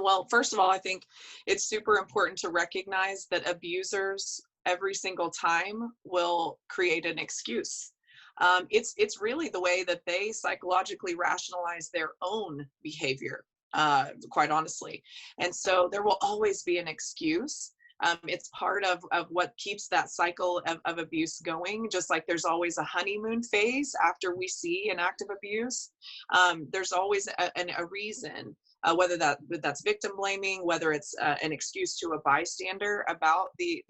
Well, first of all, I think it's super important to recognize that abusers every single time will create an excuse. It's really the way that they psychologically rationalize their own behavior. quite honestly. And so there will always be an excuse. It's part of what keeps that cycle of abuse going. Just like there's always a honeymoon phase after we see an act of abuse, there's always a reason, whether that's victim blaming, whether it's an excuse to a bystander about the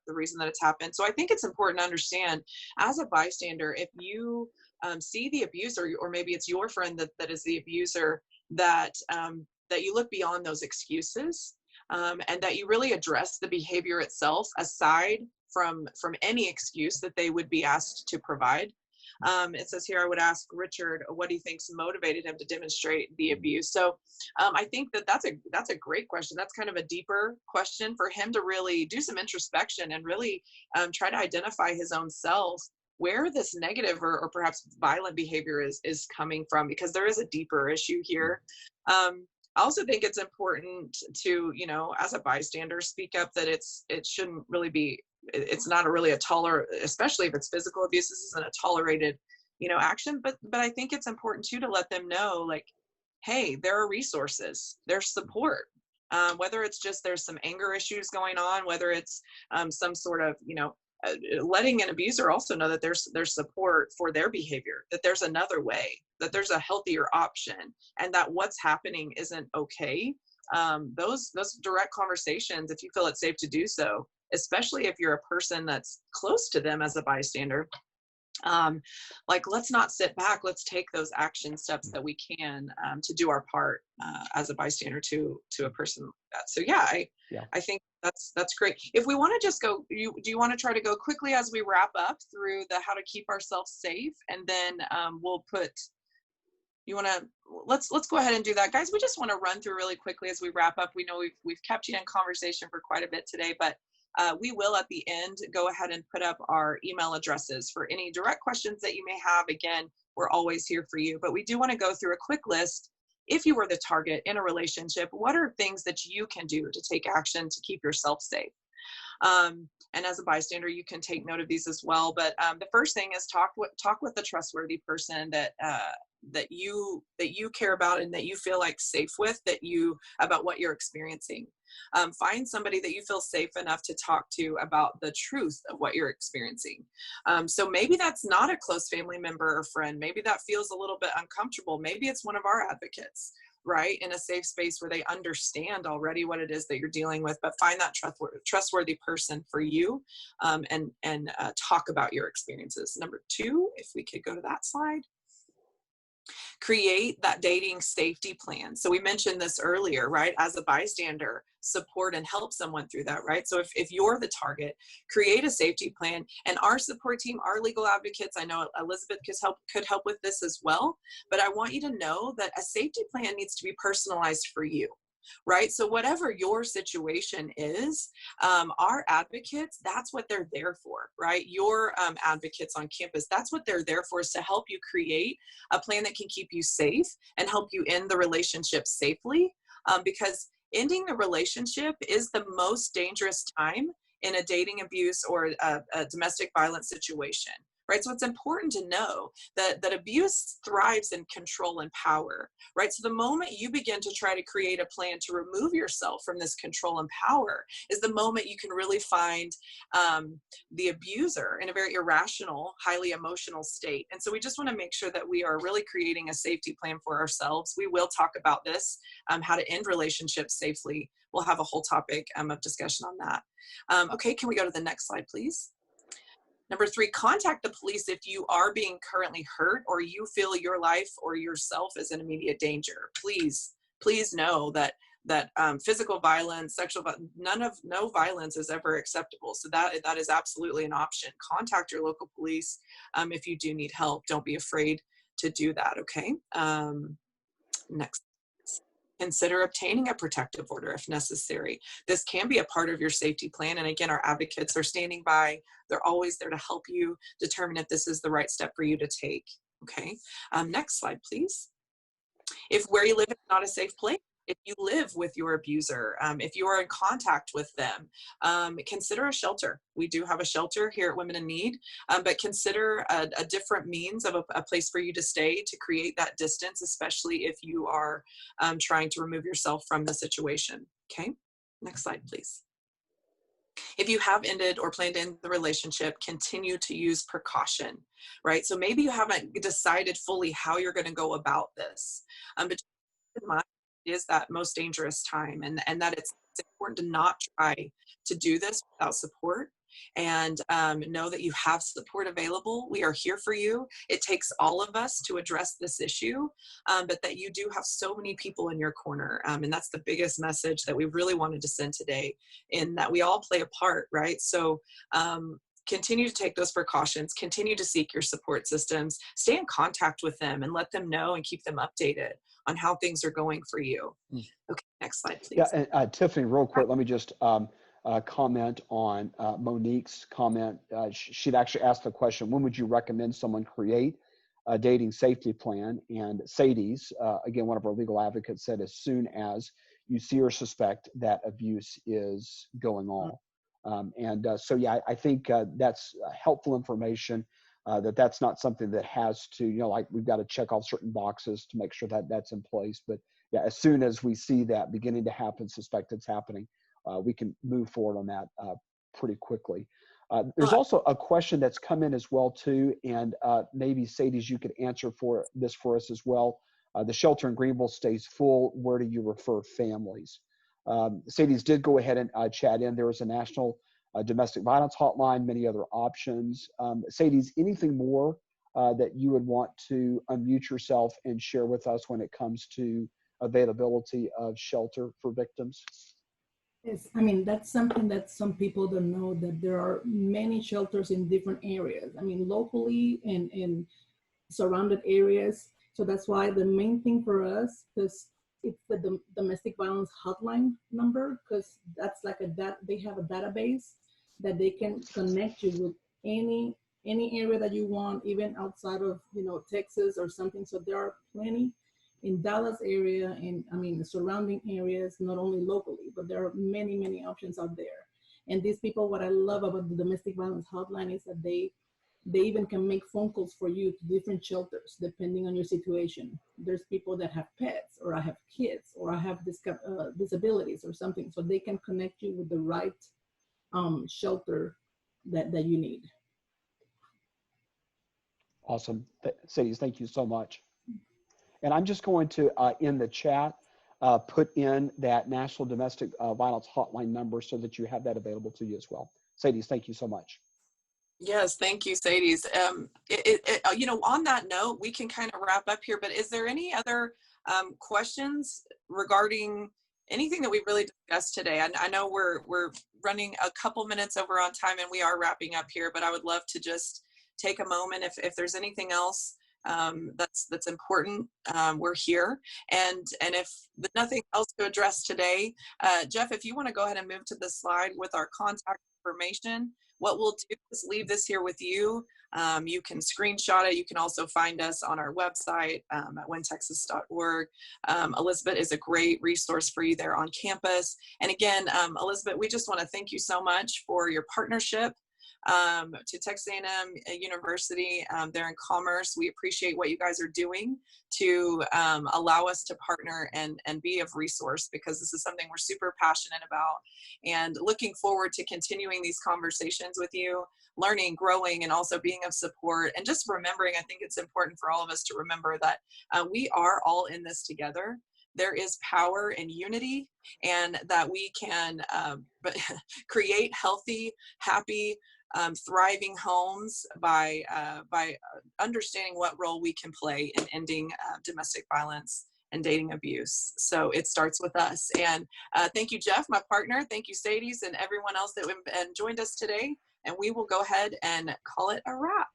reason that it's happened. So I think it's important to understand, as a bystander, if you see the abuser, or maybe it's your friend that is the abuser, that you look beyond those excuses, and that you really address the behavior itself, aside from any excuse that they would be asked to provide. It says here, I would ask Richard what he thinks motivated him to demonstrate the abuse. So I think that's a great question. That's kind of a deeper question for him to really do some introspection and really try to identify his own self, where this negative or perhaps violent behavior is coming from, because there is a deeper issue here. I also think it's important to, as a bystander, speak up that it shouldn't really be, it's not really especially if it's physical abuse, this isn't a tolerated, action. But I think it's important too to let them know, like, hey, there are resources, there's support. Whether it's just there's some anger issues going on, whether it's some sort of, letting an abuser also know that there's support for their behavior, that there's another way, that there's a healthier option, and that what's happening isn't okay. Those direct conversations, if you feel it's safe to do so, especially if you're a person that's close to them as a bystander, let's not sit back. Let's take those action steps that we can to do our part as a bystander to a person like that. So I think that's great. If we want to just go, do you want to try to go quickly as we wrap up through the how to keep ourselves safe, and then we'll put. You want to let's go ahead and do that, guys. We just want to run through really quickly as we wrap up. We know we've kept you in conversation for quite a bit today, but we will at the end go ahead and put up our email addresses for any direct questions that you may have. Again, we're always here for you, but we do want to go through a quick list. If you were the target in a relationship, what are things that you can do to take action to keep yourself safe? And as a bystander, you can take note of these as well. But the first thing is talk with a trustworthy person that you care about and that you feel like safe with, about what you're experiencing. Find somebody that you feel safe enough to talk to about the truth of what you're experiencing. So maybe that's not a close family member or friend. Maybe that feels a little bit uncomfortable. Maybe it's one of our advocates, right, in a safe space where they understand already what it is that you're dealing with. But find that trustworthy person for you, and talk about your experiences. Number 2, if we could go to that slide. Create that dating safety plan. So we mentioned this earlier, right? As a bystander, support and help someone through that, right? So if you're the target, create a safety plan. And our support team, our legal advocates, I know Elizabeth could help with this as well, but I want you to know that a safety plan needs to be personalized for you. Right? So whatever your situation is, our advocates, that's what they're there for, right? Your advocates on campus, that's what they're there for, is to help you create a plan that can keep you safe and help you end the relationship safely. Because ending the relationship is the most dangerous time in a dating abuse or a domestic violence situation. Right? So it's important to know that abuse thrives in control and power, right? So the moment you begin to try to create a plan to remove yourself from this control and power is the moment you can really find the abuser in a very irrational, highly emotional state. And so we just want to make sure that we are really creating a safety plan for ourselves. We will talk about this, how to end relationships safely. We'll have a whole topic of discussion on that. Okay, can we go to the next slide, please? Number 3, contact the police if you are being currently hurt or you feel your life or yourself is in immediate danger. Please know that physical violence, no violence is ever acceptable. So that is absolutely an option. Contact your local police if you do need help. Don't be afraid to do that. Okay. Next. Consider obtaining a protective order if necessary. This can be a part of your safety plan. And again, our advocates are standing by. They're always there to help you determine if this is the right step for you to take. Okay. Next slide, please. If where you live is not a safe place, if you live with your abuser, if you are in contact with them, consider a shelter. We do have a shelter here at Women in Need, but consider a different means of a place for you to stay to create that distance, especially if you are trying to remove yourself from the situation. Okay, next slide, please. If you have ended or plan to end the relationship, continue to use precaution, right? So maybe you haven't decided fully how you're going to go about this, but keep in mind it is that most dangerous time, and that it's important to not try to do this without support, and know that you have support available. We are here for you. It takes all of us to address this issue, but that you do have so many people in your corner. And that's the biggest message that we really wanted to send today, in that we all play a part, right? So continue to take those precautions, continue to seek your support systems, stay in contact with them and let them know and keep them updated on how things are going for you. Okay, next slide, please. Yeah, and Tiffany, real quick, let me just comment on Monique's comment. She'd actually asked the question, when would you recommend someone create a dating safety plan? And Sadie's, again, one of our legal advocates, said as soon as you see or suspect that abuse is going on. So, yeah, I think that's helpful information, that's not something that has to, like we've got to check off certain boxes to make sure that that's in place. But yeah, as soon as we see that beginning to happen, suspect it's happening, we can move forward on that pretty quickly. There's also a question that's come in as well too, and maybe Sadie's, you could answer for this for us as well. The shelter in Greenville stays full. Where do you refer families? Sadie's did go ahead and chat in. There is a national domestic violence hotline, many other options. Sadie's, anything more that you would want to unmute yourself and share with us when it comes to availability of shelter for victims? Yes, I mean, that's something that some people don't know, that there are many shelters in different areas. I mean, locally and in surrounded areas. So that's why the main thing for us, because it's the domestic violence hotline number, because that's like they have a database that they can connect you with any area that you want, even outside of, Texas or something. So there are plenty in Dallas area, and I mean the surrounding areas, not only locally, but there are many options out there. And these people, what I love about the domestic violence hotline is that they even can make phone calls for you to different shelters depending on your situation. There's people that have pets, or I have kids, or I have disabilities or something, so they can connect you with the right shelter that you need. Awesome. Sadie, thank you so much. And I'm just going to, in the chat, put in that National Domestic Violence Hotline number so that you have that available to you as well. Sadie, thank you so much. Yes, thank you, Sadie's. On that note, we can kind of wrap up here, but is there any other questions regarding anything that we really discussed today? I know we're running a couple minutes over on time and we are wrapping up here, but I would love to just take a moment if there's anything else that's important. We're here, and if nothing else to address today, Jeff, if you want to go ahead and move to the slide with our contact information. What we'll do is leave this here with you. You can screenshot it. You can also find us on our website at wintexas.org. Elizabeth is a great resource for you there on campus. And again, Elizabeth, we just want to thank you so much for your partnership to Texas A&M University there in Commerce. We appreciate what you guys are doing to allow us to partner and be of resource, because this is something we're super passionate about, and looking forward to continuing these conversations with you, learning, growing, and also being of support. And just remembering, I think it's important for all of us to remember that we are all in this together. There is power in unity, and that we can create healthy, happy, thriving homes by understanding what role we can play in ending domestic violence and dating abuse. So it starts with us. And thank you, Jeff, my partner. Thank you, Sadie's, and everyone else that joined us today. And we will go ahead and call it a wrap.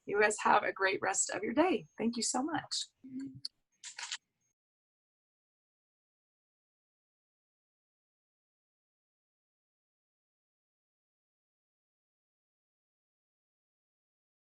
You guys have a great rest of your day. Thank you so much.